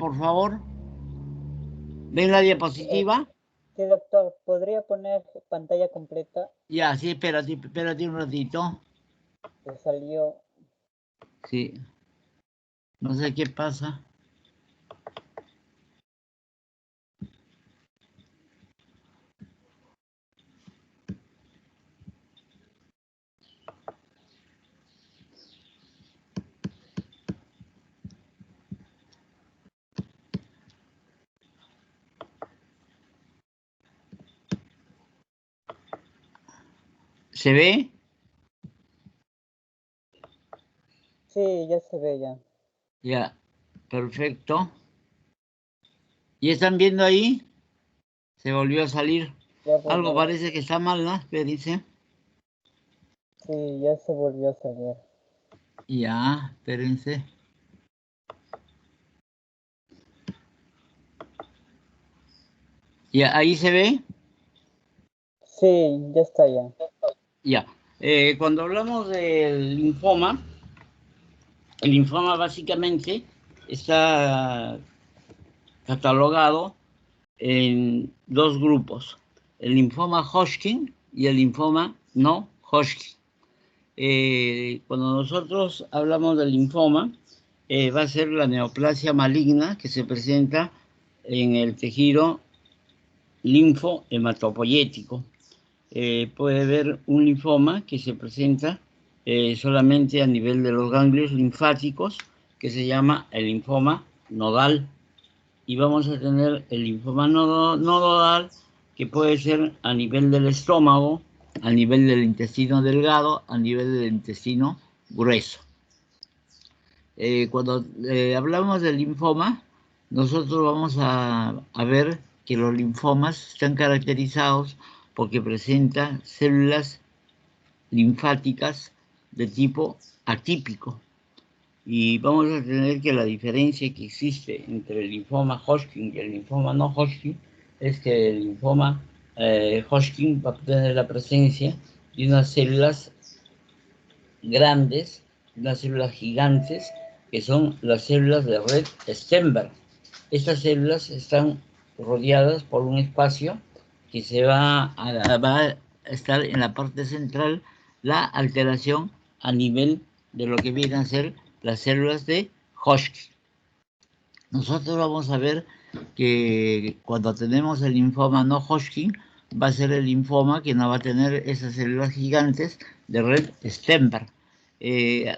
por favor. ¿Ven la diapositiva? Sí, doctor, ¿podría poner pantalla completa? Ya, sí, espérate un ratito. Se salió. Sí. No sé qué pasa. ¿Se ve? Sí, ya se ve ya. Ya, perfecto. ¿Y están viendo ahí? Se volvió a salir. Ya Algo volvió. parece que está mal, ¿no? Espérense. Sí, ya se volvió a salir. Ya, espérense. Ya, ¿ahí se ve? Sí, ya está ya. Ya. Cuando hablamos del linfoma, el linfoma básicamente está catalogado en dos grupos, el linfoma Hodgkin y el linfoma no Hodgkin. Cuando nosotros hablamos del linfoma, va a ser la neoplasia maligna que se presenta en el tejido linfohematopoyético. Puede haber un linfoma que se presenta solamente a nivel de los ganglios linfáticos, que se llama el linfoma nodal. Y vamos a tener el linfoma nodal, que puede ser a nivel del estómago, a nivel del intestino delgado, a nivel del intestino grueso. Cuando hablamos del linfoma, nosotros vamos a ver que los linfomas están caracterizados porque presentan células linfáticas de tipo atípico. Y vamos a tener que la diferencia que existe entre el linfoma Hodgkin y el linfoma no Hodgkin es que el linfoma Hodgkin va a tener la presencia de unas células grandes, unas células gigantes, que son las células de red Stenberg. Estas células están rodeadas por un espacio que va a estar en la parte central la alteración a nivel de lo que vienen a ser las células de Hodgkin. Nosotros vamos a ver que cuando tenemos el linfoma no Hodgkin, va a ser el linfoma que no va a tener esas células gigantes de red Stenberg.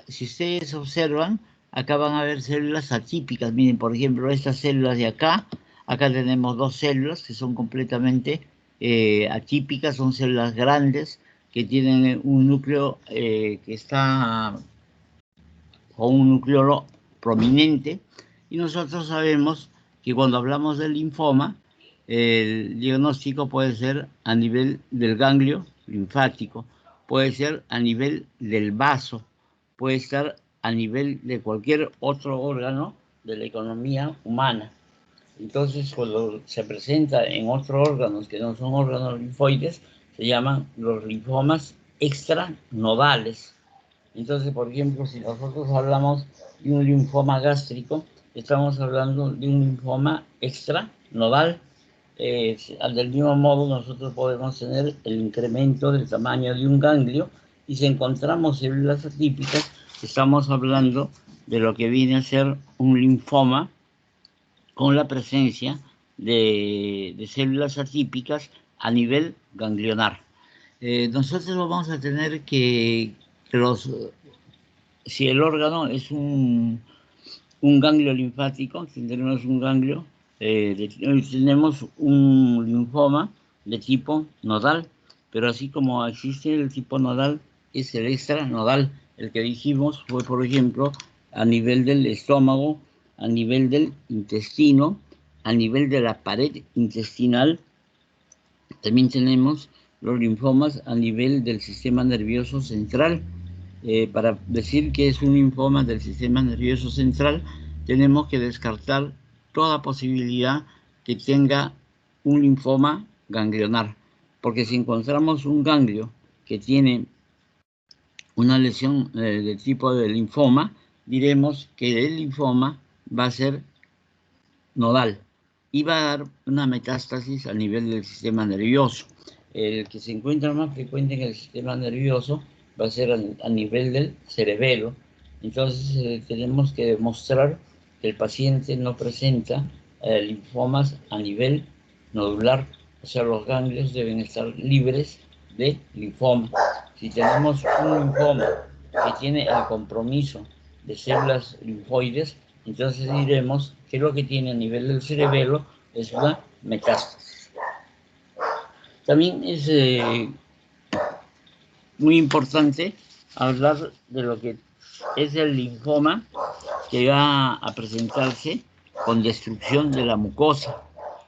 Si ustedes observan, acá van a ver células atípicas. Miren, por ejemplo, estas células de acá, acá tenemos dos células que son completamente atípicas, son células grandes que tienen un núcleo que está con un núcleo prominente, y nosotros sabemos que cuando hablamos del linfoma, el diagnóstico puede ser a nivel del ganglio linfático, puede ser a nivel del vaso, puede estar a nivel de cualquier otro órgano de la economía humana. Entonces, cuando se presenta en otros órganos que no son órganos linfoides, se llaman los linfomas extranodales. Entonces, por ejemplo, si nosotros hablamos de un linfoma gástrico, estamos hablando de un linfoma extranodal. Del mismo modo, nosotros podemos tener el incremento del tamaño de un ganglio, y si encontramos células atípicas, estamos hablando de lo que viene a ser un linfoma con la presencia de células atípicas a nivel ganglionar. Nosotros vamos a tener que si el órgano es un ganglio linfático, tendremos un ganglio, tenemos un linfoma de tipo nodal, pero así como existe el tipo nodal, es el extranodal. El que dijimos fue, por ejemplo, a nivel del estómago, a nivel del intestino, a nivel de la pared intestinal. También tenemos los linfomas a nivel del sistema nervioso central. Para decir que es un linfoma del sistema nervioso central, tenemos que descartar toda posibilidad que tenga un linfoma ganglionar, porque si encontramos un ganglio que tiene una lesión de tipo de linfoma, diremos que el linfoma va a ser nodal y va a dar una metástasis a nivel del sistema nervioso. El que se encuentra más frecuente en el sistema nervioso va a ser a nivel del cerebelo. Entonces tenemos que demostrar que el paciente no presenta linfomas a nivel nodular, o sea, los ganglios deben estar libres de linfoma. Si tenemos un linfoma que tiene el compromiso de células linfoides, entonces diremos que lo que tiene a nivel del cerebelo es una metástasis. También es muy importante hablar de lo que es el linfoma que va a presentarse con destrucción de la mucosa.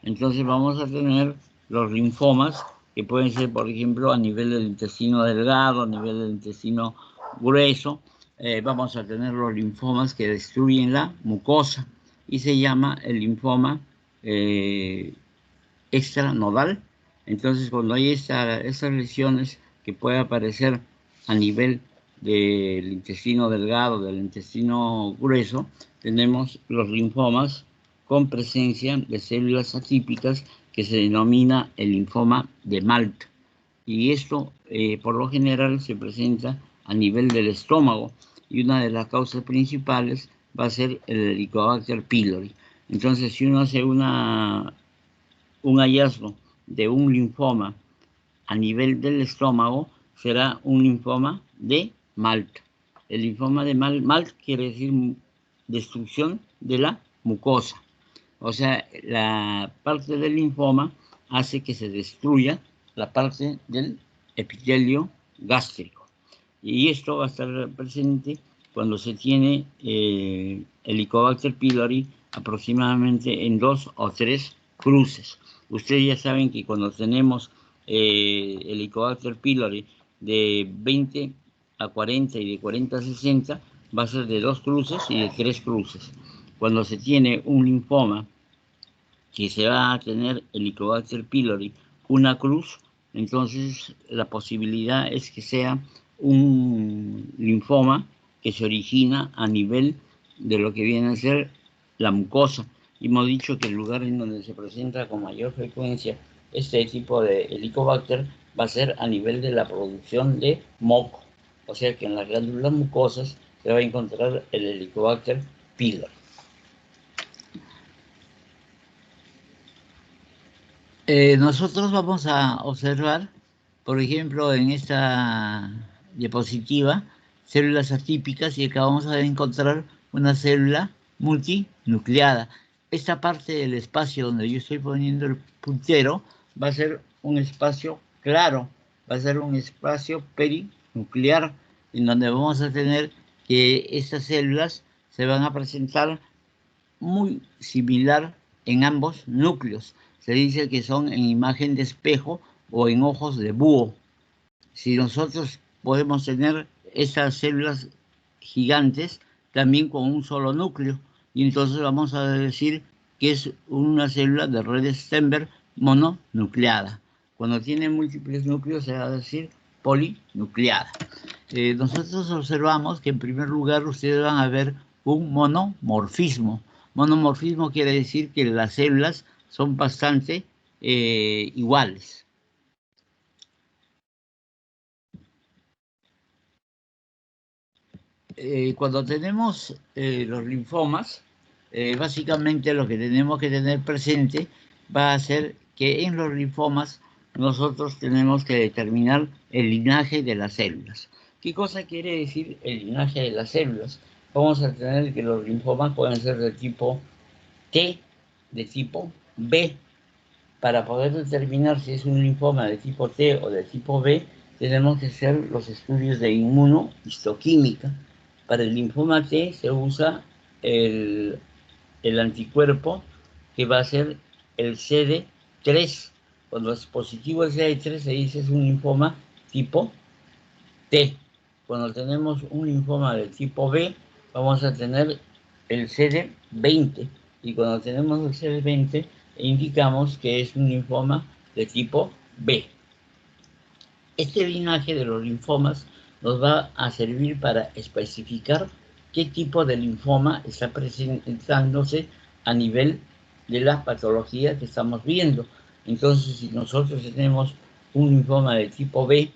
Entonces vamos a tener los linfomas que pueden ser, por ejemplo, a nivel del intestino delgado, a nivel del intestino grueso. Vamos a tener los linfomas que destruyen la mucosa y se llama el linfoma extranodal. Entonces, cuando hay estas lesiones que puede aparecer a nivel del intestino delgado, del intestino grueso, tenemos los linfomas con presencia de células atípicas que se denomina el linfoma de Malt. Y esto, por lo general, se presenta a nivel del estómago y una de las causas principales va a ser el Helicobacter pylori. Entonces, si uno hace un hallazgo de un linfoma a nivel del estómago, será un linfoma de Malt. El linfoma de Malt quiere decir destrucción de la mucosa. O sea, la parte del linfoma hace que se destruya la parte del epitelio gástrico. Y esto va a estar presente cuando se tiene Helicobacter pylori aproximadamente en 2 o 3 cruces. Ustedes ya saben que cuando tenemos Helicobacter pylori de 20 a 40 y de 40 a 60, va a ser de 2 cruces y de 3 cruces. Cuando se tiene un linfoma que se va a tener Helicobacter pylori una cruz, entonces la posibilidad es que sea un linfoma que se origina a nivel de lo que viene a ser la mucosa. Y hemos dicho que el lugar en donde se presenta con mayor frecuencia este tipo de Helicobacter va a ser a nivel de la producción de moco. O sea que en las glándulas mucosas se va a encontrar el Helicobacter pylori. Nosotros vamos a observar, por ejemplo, en esta diapositiva, células atípicas y acá vamos a encontrar una célula multinucleada. Esta parte del espacio donde yo estoy poniendo el puntero va a ser un espacio claro, va a ser un espacio perinuclear, en donde vamos a tener que estas células se van a presentar muy similar en ambos núcleos. Se dice que son en imagen de espejo o en ojos de búho. Si nosotros podemos tener esas células gigantes también con un solo núcleo, y entonces vamos a decir que es una célula de red Stenberg mononucleada. Cuando tiene múltiples núcleos se va a decir polinucleada. Nosotros observamos que en primer lugar ustedes van a ver un monomorfismo. Monomorfismo quiere decir que las células son bastante iguales. Cuando tenemos los linfomas, básicamente lo que tenemos que tener presente va a ser que en los linfomas nosotros tenemos que determinar el linaje de las células. ¿Qué cosa quiere decir el linaje de las células? Vamos a tener que los linfomas pueden ser de tipo T, de tipo B. Para poder determinar si es un linfoma de tipo T o de tipo B, tenemos que hacer los estudios de inmunohistoquímica. Para el linfoma T se usa el anticuerpo que va a ser el CD3. Cuando es positivo el CD3 se dice es un linfoma tipo T. Cuando tenemos un linfoma de tipo B, vamos a tener el CD20. Y cuando tenemos el CD20, indicamos que es un linfoma de tipo B. Este linaje de los linfomas nos va a servir para especificar qué tipo de linfoma está presentándose a nivel de la patología que estamos viendo. Entonces, si nosotros tenemos un linfoma de tipo B,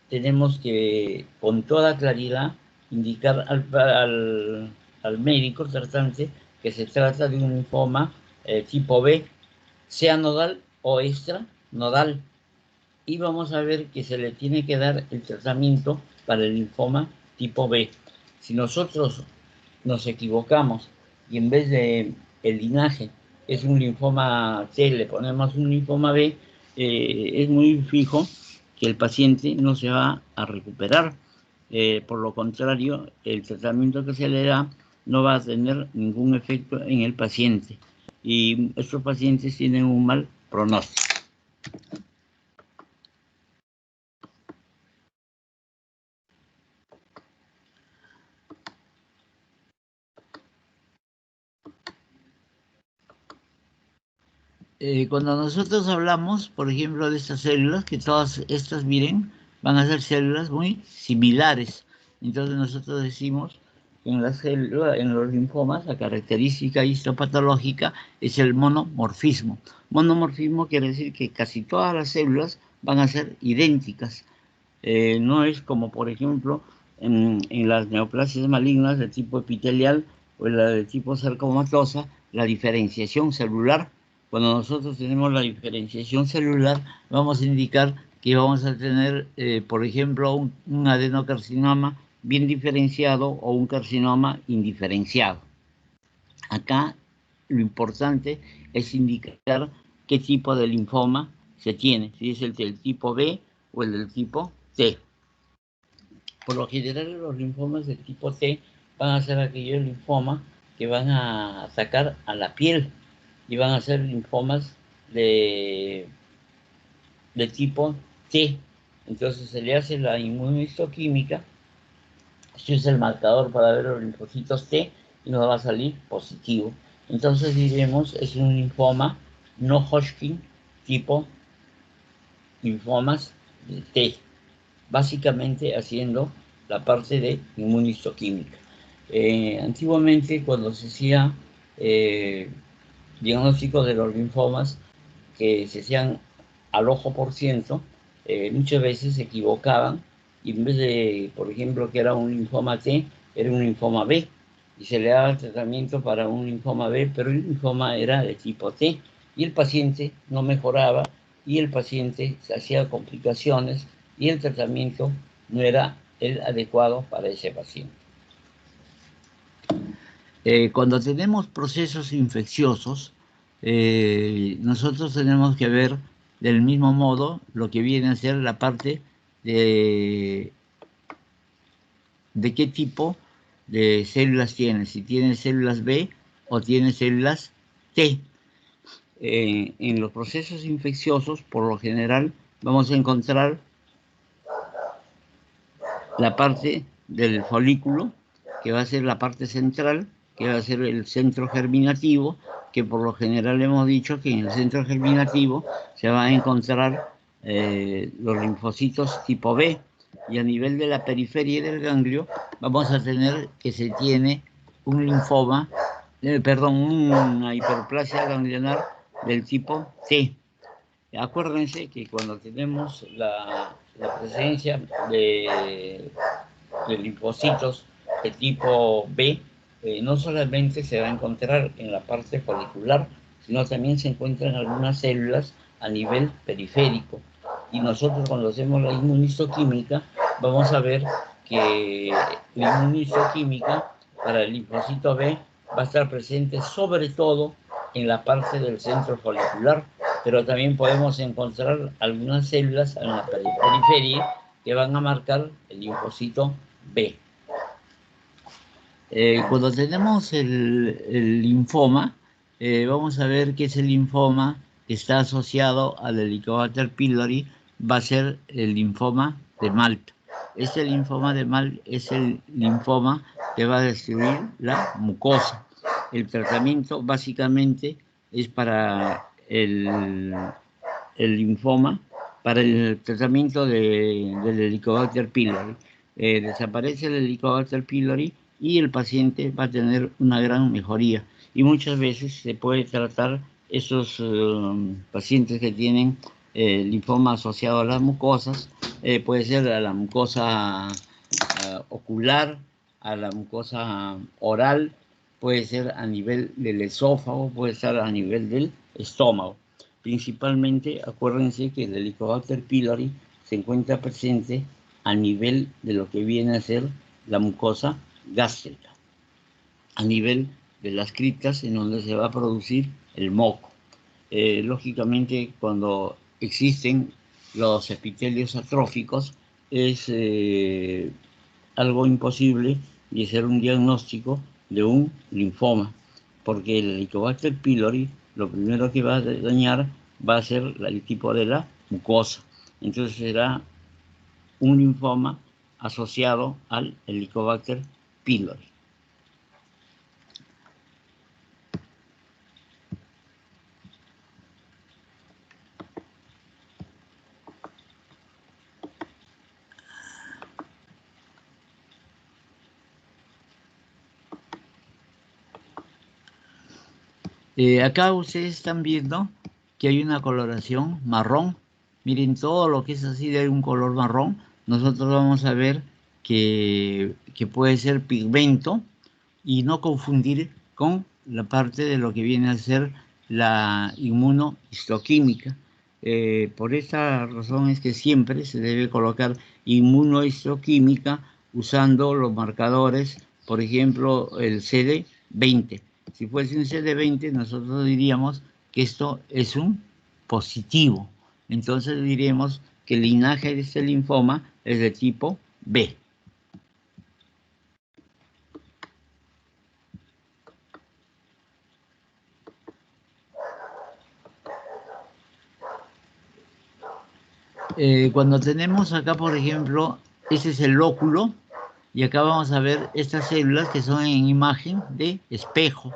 tenemos que, con toda claridad, indicar al médico tratante que se trata de un linfoma tipo B, sea nodal o extranodal. Y vamos a ver que se le tiene que dar el tratamiento para el linfoma tipo B. Si nosotros nos equivocamos y en vez de el linaje es un linfoma T, le ponemos un linfoma B, es muy fijo que el paciente no se va a recuperar. Por lo contrario, el tratamiento que se le da no va a tener ningún efecto en el paciente. Y estos pacientes tienen un mal pronóstico. Cuando nosotros hablamos, por ejemplo, de estas células, que todas estas, miren, van a ser células muy similares. Entonces nosotros decimos que en las células, en los linfomas, la característica histopatológica es el monomorfismo. Monomorfismo quiere decir que casi todas las células van a ser idénticas. No es como, por ejemplo, en las neoplasias malignas de tipo epitelial o en la de tipo sarcomatosa, la diferenciación celular. Cuando nosotros tenemos la diferenciación celular, vamos a indicar que vamos a tener, por ejemplo, un adenocarcinoma bien diferenciado o un carcinoma indiferenciado. Acá lo importante es indicar qué tipo de linfoma se tiene, si es el del tipo B o el del tipo T. Por lo general, los linfomas de tipo T van a ser aquellos linfomas que van a atacar a la piel y van a ser linfomas de tipo T. Entonces se le hace la inmunohistoquímica, se usa el marcador para ver los linfocitos T y nos va a salir positivo. Entonces diremos es un linfoma no Hodgkin tipo linfomas de T, básicamente haciendo la parte de inmunohistoquímica. Antiguamente, cuando se hacía diagnóstico de los linfomas, que se hacían al ojo por ciento, muchas veces se equivocaban y en vez de, por ejemplo, que era un linfoma T, era un linfoma B y se le daba el tratamiento para un linfoma B, pero el linfoma era de tipo T y el paciente no mejoraba y el paciente se hacía complicaciones y el tratamiento no era el adecuado para ese paciente. Cuando tenemos procesos infecciosos, nosotros tenemos que ver del mismo modo lo que viene a ser la parte de qué tipo de células tiene, si tiene células B o tiene células T. En los procesos infecciosos, por lo general, vamos a encontrar la parte del folículo, que va a ser la parte central, que va a ser el centro germinativo, que por lo general hemos dicho que en el centro germinativo se van a encontrar los linfocitos tipo B, y a nivel de la periferia del ganglio vamos a tener que se tiene un linfoma, una hiperplasia ganglionar del tipo T. Acuérdense que cuando tenemos la presencia de linfocitos de tipo B, no solamente se va a encontrar en la parte folicular, sino también se encuentran algunas células a nivel periférico. Y nosotros cuando hacemos la inmunohistoquímica, vamos a ver que la inmunohistoquímica para el linfocito B va a estar presente sobre todo en la parte del centro folicular, pero también podemos encontrar algunas células en la periferia que van a marcar el linfocito B. Cuando tenemos el linfoma, vamos a ver que ese linfoma que está asociado al Helicobacter pylori va a ser el linfoma de Malt. Este linfoma de Malt es el linfoma que va a destruir la mucosa. El tratamiento básicamente es para el linfoma, para el tratamiento del Helicobacter pylori. Desaparece el Helicobacter pylori y el paciente va a tener una gran mejoría. y muchas veces se puede tratar esos pacientes que tienen linfoma asociado a las mucosas, puede ser a la mucosa ocular, a la mucosa oral, puede ser a nivel del esófago, puede estar a nivel del estómago. Principalmente, acuérdense que el Helicobacter pylori se encuentra presente a nivel de lo que viene a ser la mucosa gástrica, a nivel de las criptas en donde se va a producir el moco. Lógicamente, cuando existen los epitelios atróficos, es algo imposible y hacer un diagnóstico de un linfoma, porque el Helicobacter pylori lo primero que va a dañar va a ser el tipo de la mucosa. Entonces será un linfoma asociado al Helicobacter pylori. Acá ustedes están viendo que hay una coloración marrón. Miren, todo lo que es así de un color marrón, nosotros vamos a ver que puede ser pigmento y no confundir con la parte de lo que viene a ser la inmunohistoquímica. Por esta razón es que siempre se debe colocar inmunohistoquímica usando los marcadores, por ejemplo, el CD20. Si fuese un CD20, nosotros diríamos que esto es un positivo. Entonces diríamos que el linaje de este linfoma es de tipo B. Cuando tenemos acá, por ejemplo, este es el lóculo, y acá vamos a ver estas células que son en imagen de espejo.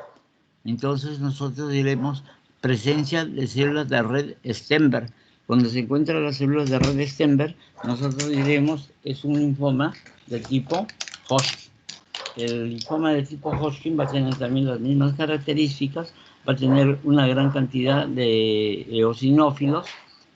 Entonces nosotros diremos presencia de células de red Stenberg. Cuando se encuentran las células de red Stenberg, nosotros diremos es un linfoma de tipo Hodgkin. El linfoma de tipo Hodgkin va a tener también las mismas características, va a tener una gran cantidad de eosinófilos,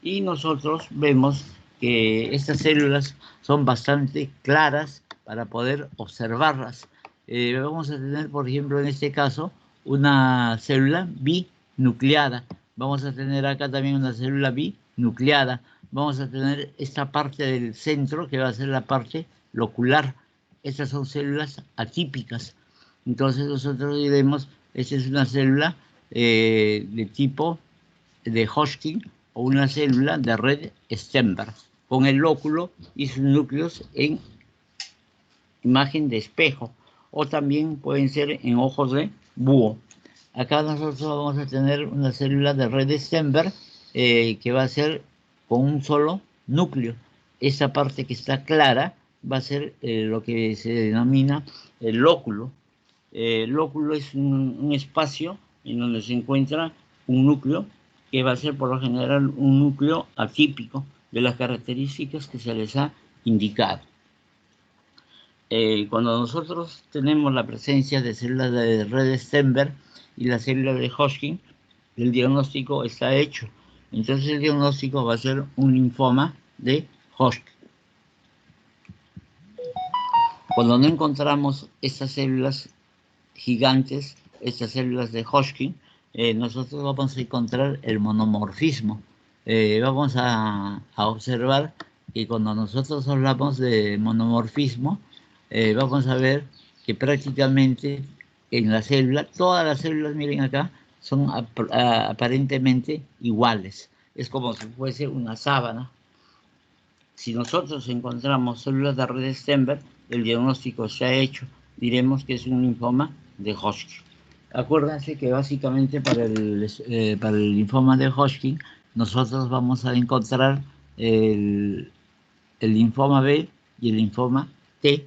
y nosotros vemos que estas células son bastante claras para poder observarlas. Vamos a tener, por ejemplo, en este caso, una célula binucleada. Vamos a tener acá también una célula binucleada. Vamos a tener esta parte del centro que va a ser la parte locular. Estas son células atípicas. Entonces nosotros diremos, esta es una célula de tipo de Hodgkin o una célula de red Stenberg, con el lóculo y sus núcleos en imagen de espejo, o también pueden ser en ojos de búho. Acá nosotros vamos a tener una célula de red Stenberg que va a ser con un solo núcleo. Esa parte que está clara va a ser lo que se denomina el lóculo. El lóculo es un espacio en donde se encuentra un núcleo que va a ser por lo general un núcleo atípico de las características que se les ha indicado. Cuando nosotros tenemos la presencia de células de red Stenberg y la célula de Hodgkin, el diagnóstico está hecho. Entonces el diagnóstico va a ser un linfoma de Hodgkin. Cuando no encontramos estas células gigantes, estas células de Hodgkin, nosotros vamos a encontrar el monomorfismo. Vamos a observar que cuando nosotros hablamos de monomorfismo, vamos a ver que prácticamente en la célula, todas las células, miren acá, son aparentemente iguales. Es como si fuese una sábana. Si nosotros encontramos células de red Stenberg, el diagnóstico se ha hecho. Diremos que es un linfoma de Hodgkin. Acuérdense que básicamente para el linfoma de Hodgkin, nosotros vamos a encontrar el linfoma B y el linfoma T.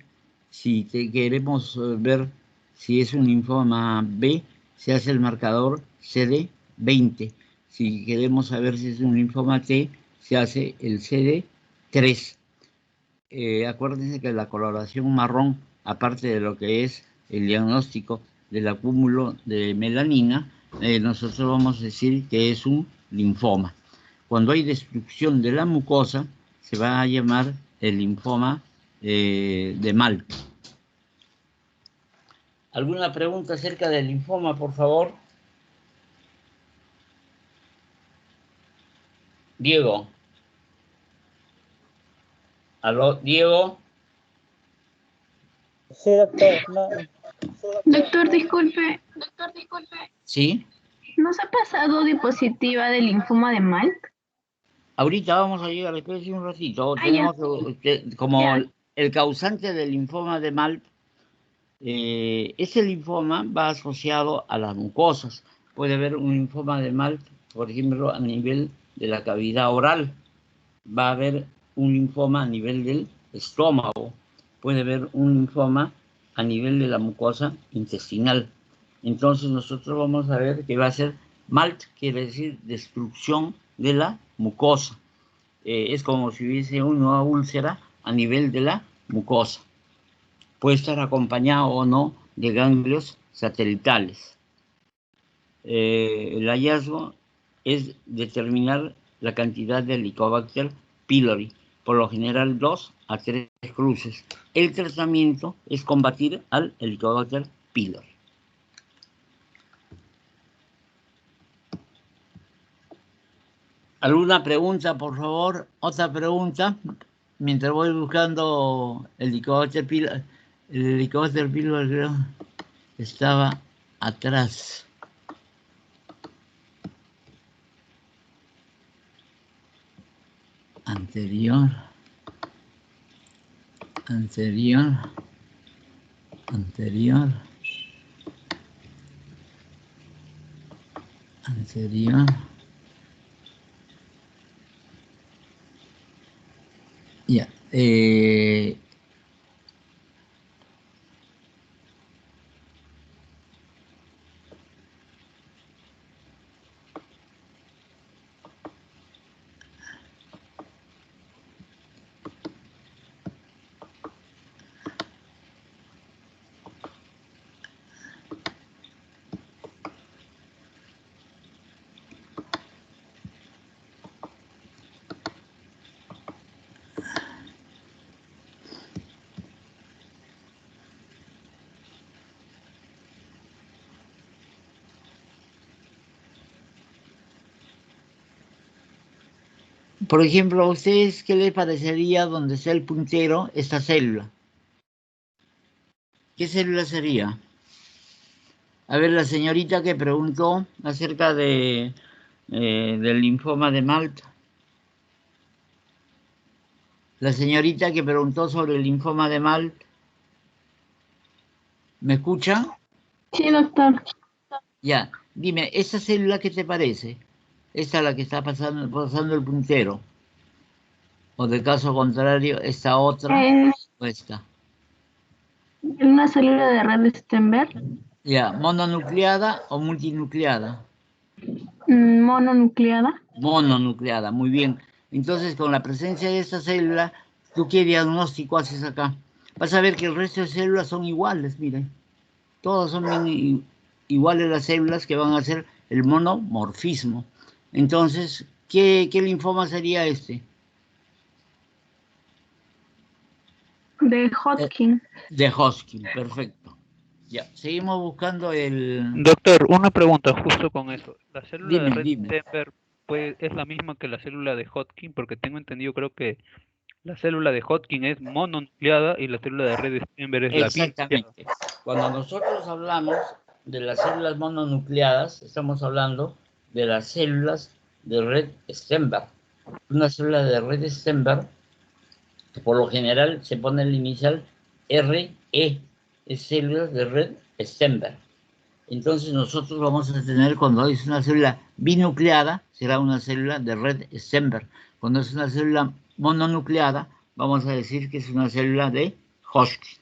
Si queremos ver si es un linfoma B, se hace el marcador CD20. Si queremos saber si es un linfoma T, se hace el CD3. Acuérdense que la coloración marrón, aparte de lo que es el diagnóstico del acúmulo de melanina, nosotros vamos a decir que es un linfoma. Cuando hay destrucción de la mucosa, se va a llamar el linfoma de Malk. ¿Alguna pregunta acerca del linfoma, por favor? Diego. ¿Aló, Diego? Sí, doctor. No, Doctor, disculpe, ¿Sí? ¿nos ha pasado diapositiva del linfoma de Malk? Ahorita vamos a llegar, espérese un ratito. Ah, Tenemos como ya. el causante del linfoma de Malk. Ese linfoma va asociado a las mucosas. Puede haber un linfoma de Malk, por ejemplo, a nivel de la cavidad oral. Va a haber un linfoma a nivel del estómago. Puede haber un linfoma a nivel de la mucosa intestinal. Entonces nosotros vamos a ver que va a ser Malk, quiere decir destrucción de la mucosa. Es como si hubiese una úlcera a nivel de la mucosa. Puede estar acompañado o no de ganglios satelitales. El hallazgo es determinar la cantidad de Helicobacter pylori, por lo general 2 a 3 cruces. El tratamiento es combatir al Helicobacter pylori. ¿Alguna pregunta, por favor? ¿Otra pregunta? Mientras voy buscando el Helicobacter pylori. El Helicobacter pylori, creo, estaba atrás. Anterior. Ya. Por ejemplo, ¿a ustedes qué les parecería donde está el puntero esta célula? ¿Qué célula sería? A ver, la señorita que preguntó acerca del linfoma de Malk. La señorita que preguntó sobre el linfoma de Malk. ¿Me escucha? Sí, doctor. Ya, dime, ¿esa célula qué te parece? ¿Esta es la que está pasando el puntero? ¿O de caso contrario, esta otra Es o esta? una célula de red Stenberg, Ya, ¿mononucleada o multinucleada? mononucleada. Mononucleada, muy bien. Entonces, con la presencia de esta célula, ¿tú qué diagnóstico haces acá? Vas a ver que el resto de células son iguales, miren. Todas son iguales las células que van a hacer el monomorfismo. Entonces, ¿qué linfoma sería este? De Hodgkin. De Hodgkin, perfecto. Ya, seguimos buscando el... Doctor, una pregunta justo con eso. ¿La célula de Dime. Stenberg es la misma que la célula de Hodgkin? Porque tengo entendido, creo que la célula de Hodgkin es mononucleada y la célula de Stenberg es la binucleada. Exactamente. Cuando nosotros hablamos de las células mononucleadas, estamos hablando de las células de red Stenberg. Una célula de red Stenberg, por lo general se pone el inicial RE, es células de red Stenberg. Entonces nosotros vamos a tener, cuando es una célula binucleada, será una célula de red Stenberg. Cuando es una célula mononucleada, vamos a decir que es una célula de Hodgkin,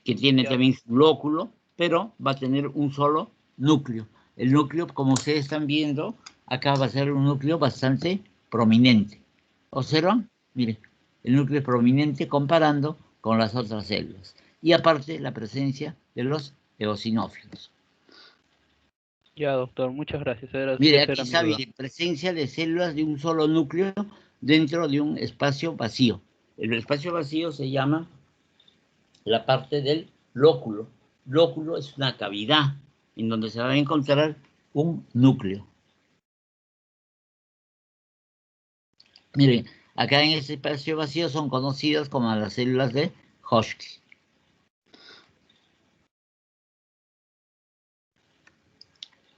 que tiene también su lóculo, pero va a tener un solo núcleo. El núcleo, como ustedes están viendo, acá va a ser un núcleo bastante prominente. ¿Observan? Miren, el núcleo es prominente comparando con las otras células. y aparte la presencia de los eosinófilos. Ya, doctor, muchas gracias. Mire, Esa aquí era mi está duda. bien, presencia de células de un solo núcleo dentro de un espacio vacío. El espacio vacío se llama la parte del lóculo. Lóculo es una cavidad en donde se va a encontrar un núcleo. Miren, acá en este espacio vacío son conocidas como las células de Hodgkin.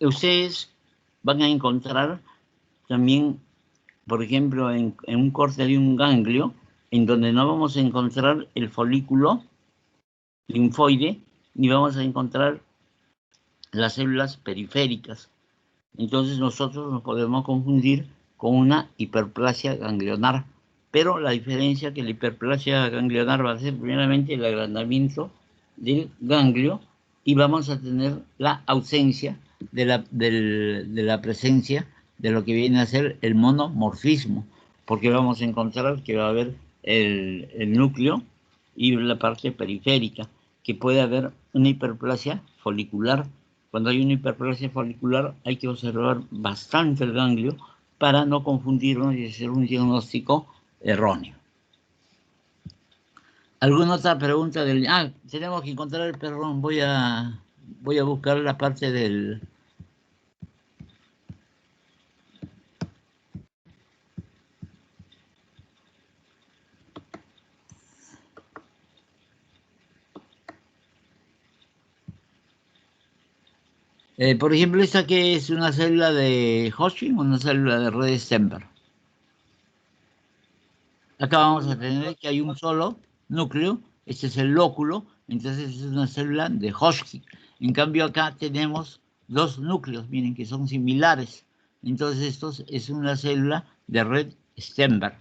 Ustedes van a encontrar también, por ejemplo, en un corte de un ganglio, en donde no vamos a encontrar el folículo linfoide, ni vamos a encontrar las células periféricas. Entonces nosotros nos podemos confundir con una hiperplasia ganglionar. Pero la diferencia que la hiperplasia ganglionar va a ser primeramente el agrandamiento del ganglio y vamos a tener la ausencia de la presencia de lo que viene a ser el monomorfismo, porque vamos a encontrar que va a haber el núcleo y la parte periférica, que puede haber una hiperplasia folicular. Cuando hay una hiperplasia folicular hay que observar bastante el ganglio para no confundirnos y hacer un diagnóstico erróneo. ¿Alguna otra pregunta del...? Tenemos que encontrar el perdón. Voy a buscar la parte del... por ejemplo, esta que es una célula de Hodgkin o una célula de red Stenberg. Acá vamos a tener que hay un solo núcleo, este es el lóculo, entonces es una célula de Hodgkin. En cambio acá tenemos dos núcleos, miren que son similares. Entonces esto es una célula de red Stenberg.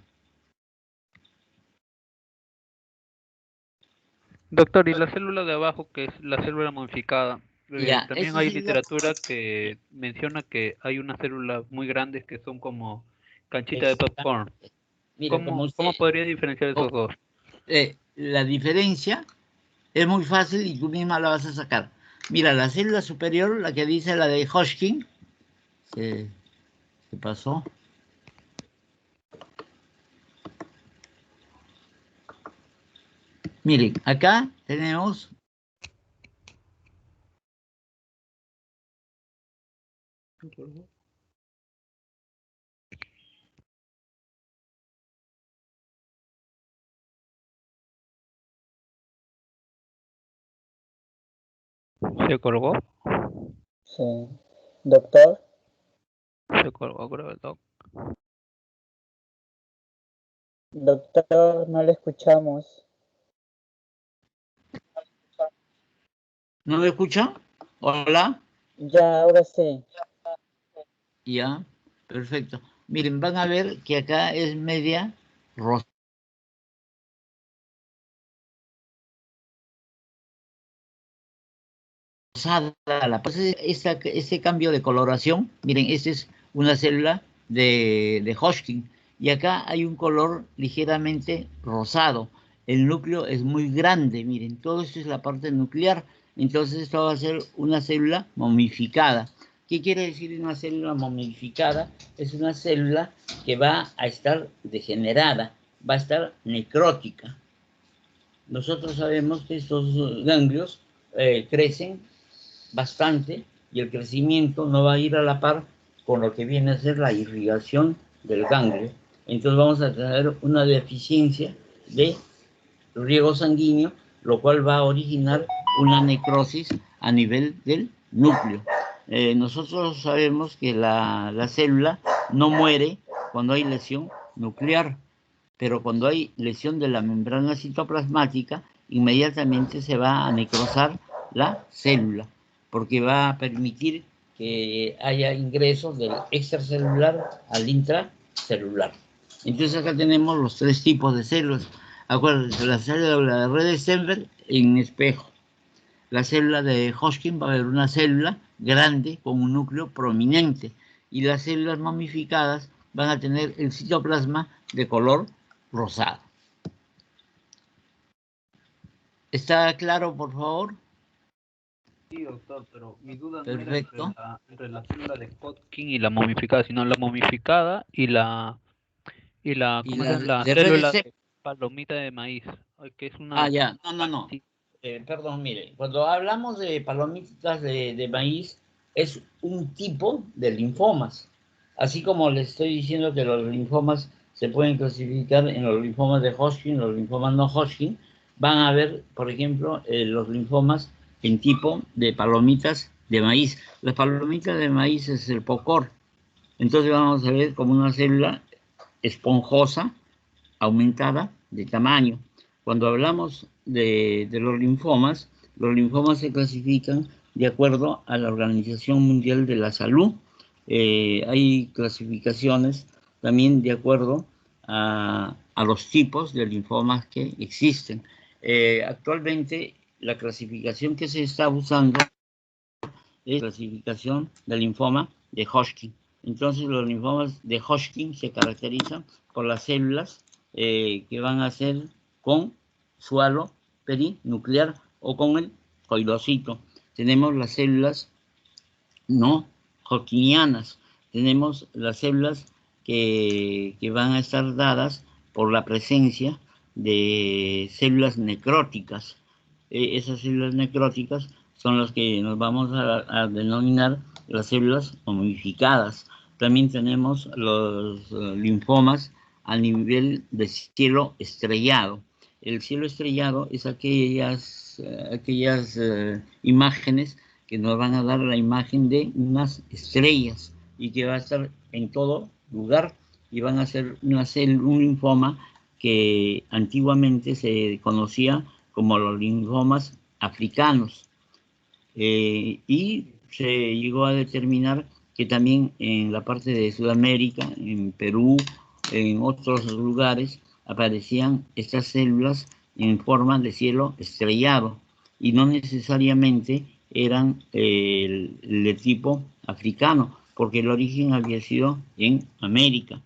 Doctor, y la célula de abajo, que es la célula modificada, Ya, también esta hay célula... literatura que menciona que hay unas células muy grandes que son como canchita de popcorn. Mira, como usted... ¿Cómo podría diferenciar esos dos? La diferencia es muy fácil y tú misma la vas a sacar. Mira, la célula superior, la que dice la de Hodgkin, se pasó. Miren, acá tenemos ¿Se colgó? Sí. Doctor, Se colgó, creo, el doc. doctor, no le escuchamos. ¿No me escuchan? Hola. Ya, ahora sí. Ya, perfecto. Miren, van a ver que acá es media rosada. Este cambio de coloración, miren, esta es una célula de Hodgkin y acá hay un color ligeramente rosado. El núcleo es muy grande, miren, todo esto es la parte nuclear. Entonces esto va a ser una célula momificada. ¿Qué quiere decir una célula momificada? Es una célula que va a estar degenerada, va a estar necrótica. Nosotros sabemos que estos ganglios crecen bastante y el crecimiento no va a ir a la par con lo que viene a ser la irrigación del ganglio. Entonces vamos a tener una deficiencia de riego sanguíneo, lo cual va a originar una necrosis a nivel del núcleo. Nosotros sabemos que la célula no muere cuando hay lesión nuclear, pero cuando hay lesión de la membrana citoplasmática, inmediatamente se va a necrosar la célula, porque va a permitir que haya ingresos del extracelular al intracelular. Entonces acá tenemos los tres tipos de células. Acuérdense, la célula de red Stenberg en espejo. La célula de Hodgkin va a haber una célula grande con un núcleo prominente y las células momificadas van a tener el citoplasma de color rosado. ¿Está claro, por favor? Sí, doctor, pero mi duda no era Perfecto. entre la célula de Hodgkin y la momificada, sino la momificada y Y ¿cómo se la llama? La de célula redes. de palomita de maíz, que es Ah, una ya. No, no, no. sí, Perdón, mire. Cuando hablamos de palomitas de maíz, es un tipo de linfomas. Así como le estoy diciendo que los linfomas se pueden clasificar en los linfomas de Hodgkin, los linfomas no Hodgkin, van a ver, por ejemplo, los linfomas en tipo de palomitas de maíz. Las palomitas de maíz es el POCOR. Entonces vamos a ver como una célula esponjosa, aumentada de tamaño. Cuando hablamos de los linfomas se clasifican de acuerdo a la Organización Mundial de la Salud. Hay clasificaciones también de acuerdo a los tipos de linfomas que existen. Actualmente la clasificación que se está usando es la clasificación del linfoma de Hodgkin. Entonces los linfomas de Hodgkin se caracterizan por las células que van a ser con su halo perinuclear o con el coilocito. Tenemos las células no hodgkinianas, tenemos las células que van a estar dadas por la presencia de células necróticas. Esas células necróticas son las que nos vamos a denominar las células momificadas. También tenemos los linfomas a nivel de cielo estrellado. El cielo estrellado es aquellas imágenes que nos van a dar la imagen de unas estrellas y que va a estar en todo lugar y van a ser un linfoma que antiguamente se conocía como los linfomas africanos. Y se llegó a determinar que también en la parte de Sudamérica, en Perú, en otros lugares, aparecían estas células en forma de cielo estrellado y no necesariamente eran de tipo africano, porque el origen había sido en América.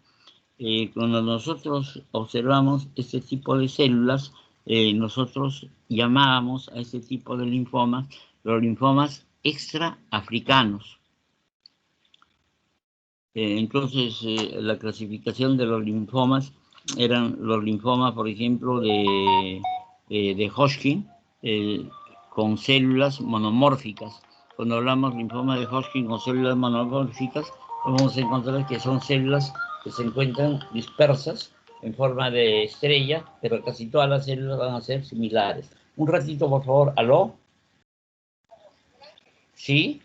Cuando nosotros observamos este tipo de células, nosotros llamábamos a este tipo de linfomas los linfomas extraafricanos. Entonces, la clasificación de los linfomas eran los linfomas, por ejemplo, de Hodgkin, con células monomórficas. Cuando hablamos de linfoma de Hodgkin con células monomórficas, vamos a encontrar que son células que se encuentran dispersas en forma de estrella, pero casi todas las células van a ser similares. Un ratito, por favor. ¿Aló? ¿Sí?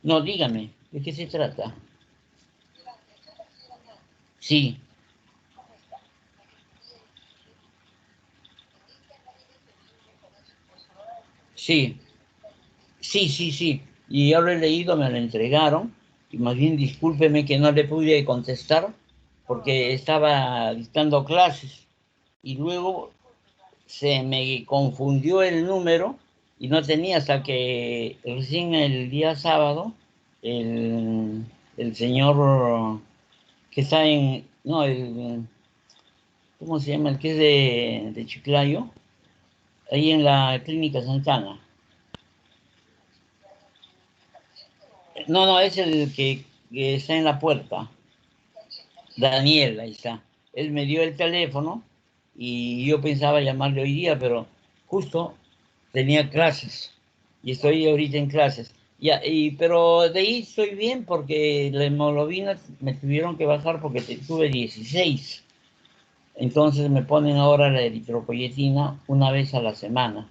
No, dígame, ¿de qué se trata? Sí, sí, sí. Y yo lo he leído, me lo entregaron. Y más bien discúlpeme que no le pude contestar porque estaba dictando clases. Y luego se me confundió el número y no tenía hasta que recién el día sábado el, el señor que está en, no, ¿cómo se llama? El que es de Chiclayo, ahí en la clínica Santana. No, no, es el que está en la puerta. Daniel, ahí está. Él me dio el teléfono y yo pensaba llamarle hoy día, pero justo tenía clases y estoy ahorita en clases. Ya, pero de ahí estoy bien porque la hemoglobina me tuvieron que bajar porque tuve 16. Entonces me ponen ahora la eritropoyetina una vez a la semana.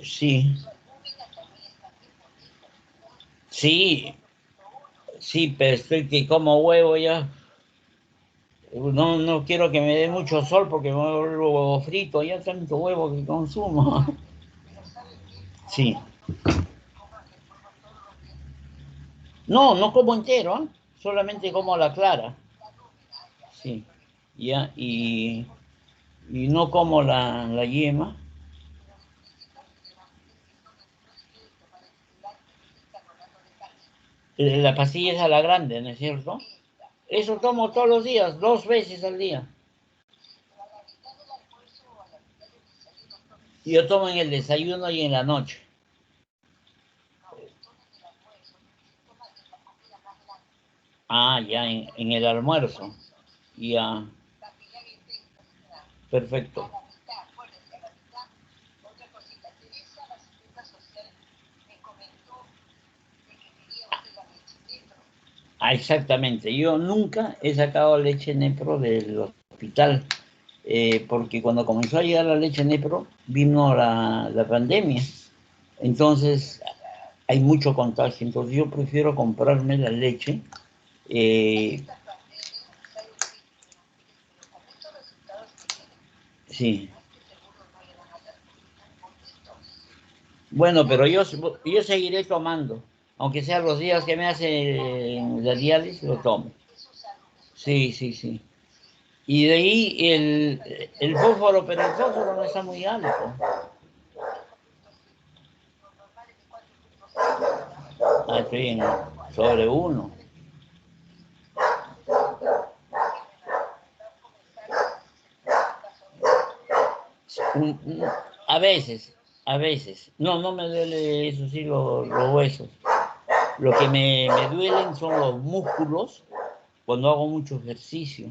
Sí, sí, sí, pero estoy que como huevo ya. No, no quiero que me dé mucho sol porque me vuelvo huevo frito, ya tanto huevo que consumo. Sí. No, no como entero, ¿eh? Solamente como la clara. Sí. Ya, y no como la yema. La pastilla es a la grande, ¿no es cierto? Eso tomo todos los días, 2 veces al día. Yo tomo en el desayuno y en la noche. Ah, ya, en el almuerzo. Ya, perfecto. Ah, exactamente. Yo nunca he sacado leche Nepro del hospital, porque cuando comenzó a llegar la leche Nepro, vino la pandemia. Entonces, hay mucho contagio. Entonces, yo prefiero comprarme la leche. Sí. Bueno, pero yo seguiré tomando. Aunque sea los días que me hacen la diálisis, lo tomo. Sí, sí, sí. Y de ahí el fósforo, pero el fósforo no está muy alto. Ah, estoy en sobre 1. A veces, a veces. No, no me duele, eso sí, los huesos. Lo que me duelen son los músculos cuando hago mucho ejercicio.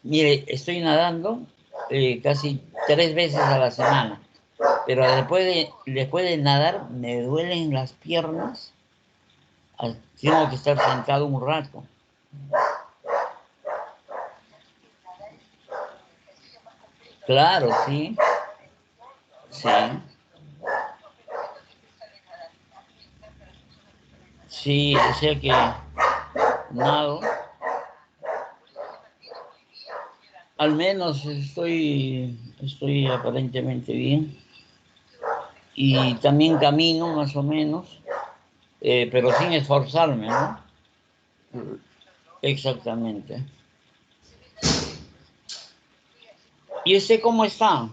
Mire, estoy nadando casi 3 veces a la semana, pero después de nadar me duelen las piernas. Tengo que estar sentado un rato. Claro, sí, sí, sí, o sea que nado. Al menos estoy aparentemente bien. Y también camino más o menos, pero sin esforzarme, ¿no? Exactamente. ¿Y usted cómo está?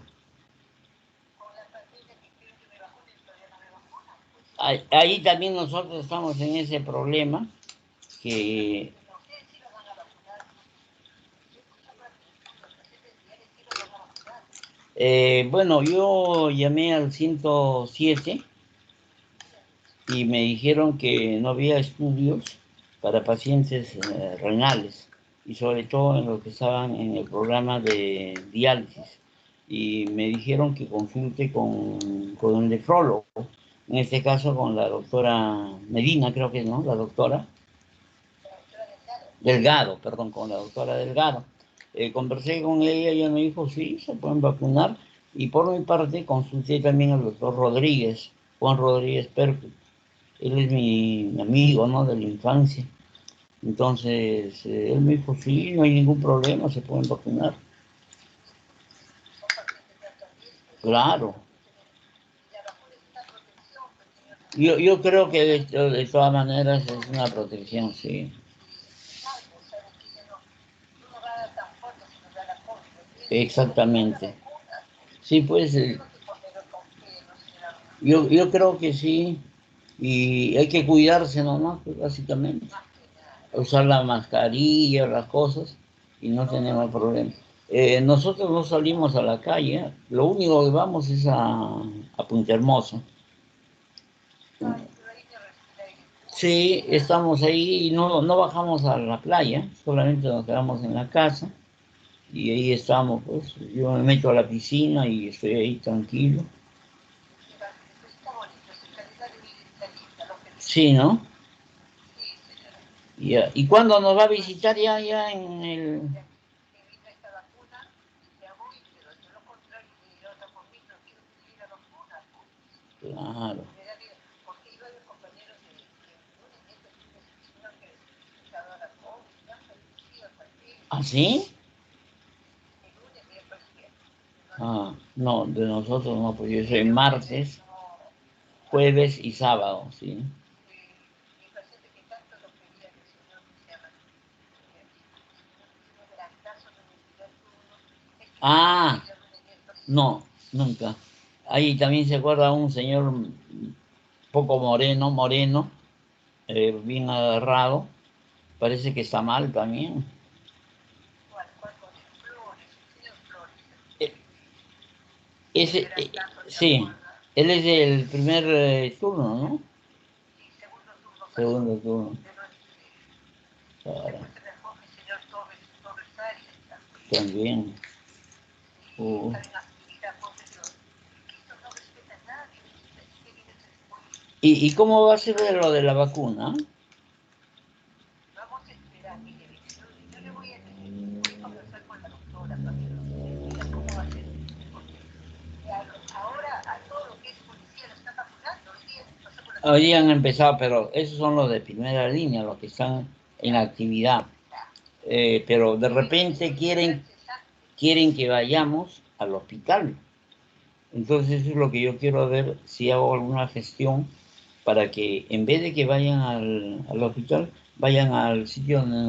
Ahí también nosotros estamos en ese problema que... bueno, yo llamé al 107 y me dijeron que no había estudios para pacientes renales y sobre todo en los que estaban en el programa de diálisis. Y me dijeron que consulte con un nefrólogo, en este caso con la doctora Medina, creo que es, ¿no? La doctora Delgado, perdón, con la doctora Delgado. Conversé con ella me dijo, sí, se pueden vacunar. Y por mi parte consulté también al doctor Rodríguez, Juan Rodríguez Perco. Él es mi amigo, ¿no? De la infancia. Entonces, él me dijo, sí, no hay ningún problema, se pueden vacunar. Claro. Yo creo que de todas maneras es una protección, sí. Exactamente. Sí, pues yo creo que sí. Y hay que cuidarse nomás, pues, básicamente. Usar la mascarilla, las cosas, y no tenemos problema. Nosotros no salimos a la calle, lo único que vamos es a Punta Hermosa. Sí, estamos ahí y no bajamos a la playa, solamente nos quedamos en la casa y ahí estamos, pues yo me meto a la piscina y estoy ahí tranquilo. Sí, ¿no? Ya. ¿Y cuándo nos va a visitar ya en el...? Claro. ¿Ah, sí? Ah, no, de nosotros no, pues yo soy martes, jueves y sábado, ¿sí? Ah, no, nunca. Ahí también se acuerda un señor poco moreno, bien agarrado. Parece que está mal también. Ese, sí, él es el primer turno, ¿no? Segundo turno. Claro. También. ¿Y cómo va a ser lo de la vacuna? Vamos a esperar, mire, yo le voy a conversar con la doctora para que nos diga cómo va a ser. Ahora a todo lo que es policía lo están vacunando. Hoy día han empezado, pero esos son los de primera línea, los que están en actividad. Pero de repente quieren que vayamos al hospital. Entonces eso es lo que yo quiero ver, si hago alguna gestión para que en vez de que vayan al hospital, vayan al sitio donde